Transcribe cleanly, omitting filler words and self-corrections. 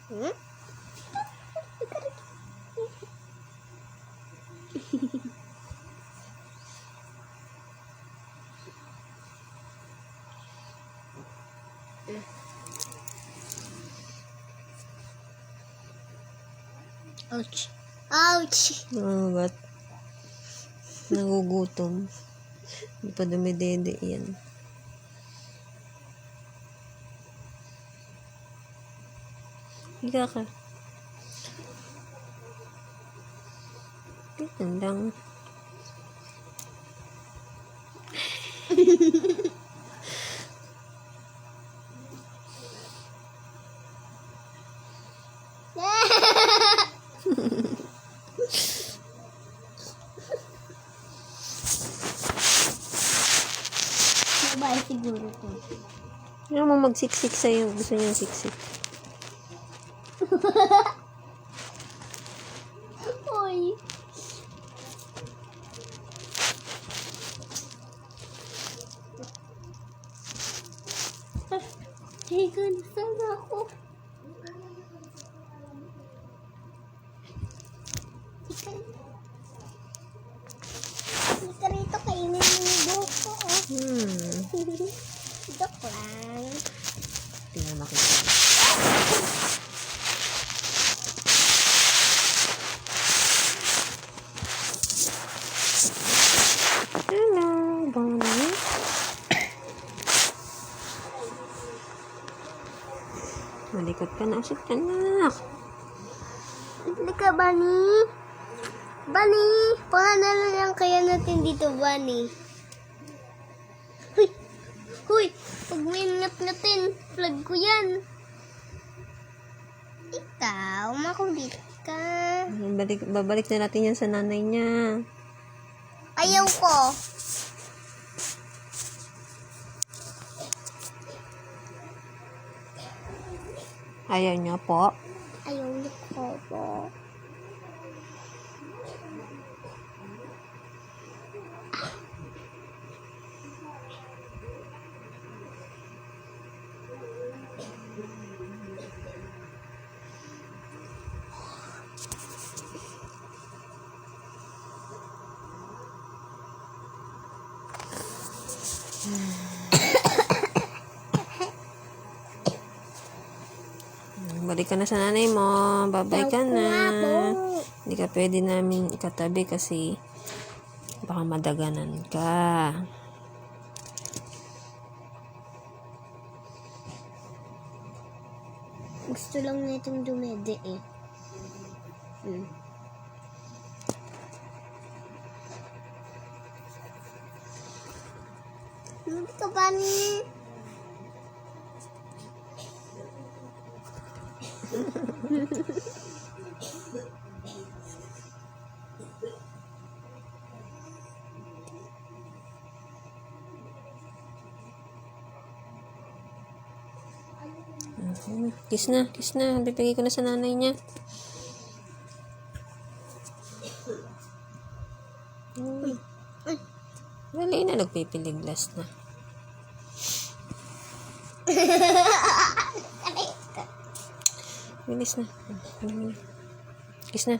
Hmm? Ouch. Ouch! Ba't? Nagugutom. Hindi pa dumidede yan. Higa ka. Ganyan lang. Babae siguro to. Ano mo magsiksik sa'yo? Gusto niya siksik. Uy. Hey, saan ako? Ika rito, kainin mo yung buhok ko, oh. Joke lang. Tingnan makita. Hello, Bonnie. Malikot ka na usit, anak. Hindi ka, Bunny. Bunny, pangalan lang kaya natin dito, Bunny. Huy, huy, pag minat natin, flag ko yan. Ikaw, makulit ka. Babalik na natin yan sa nanay niya. Ayaw ko. Ayaw niya po. Ayaw ko po. Balik ka na sa nanay mo. Babay ka na. Hindi ka pwede namin ikatabi kasi baka madaganan ka. Gusto lang nitong dumede eh. Hindi ka, Bunny. Kiss na, kiss na. Bibigay ko na sa nanay niya. Dali na, nagpipiliglas na. Bilis na. Kiss na.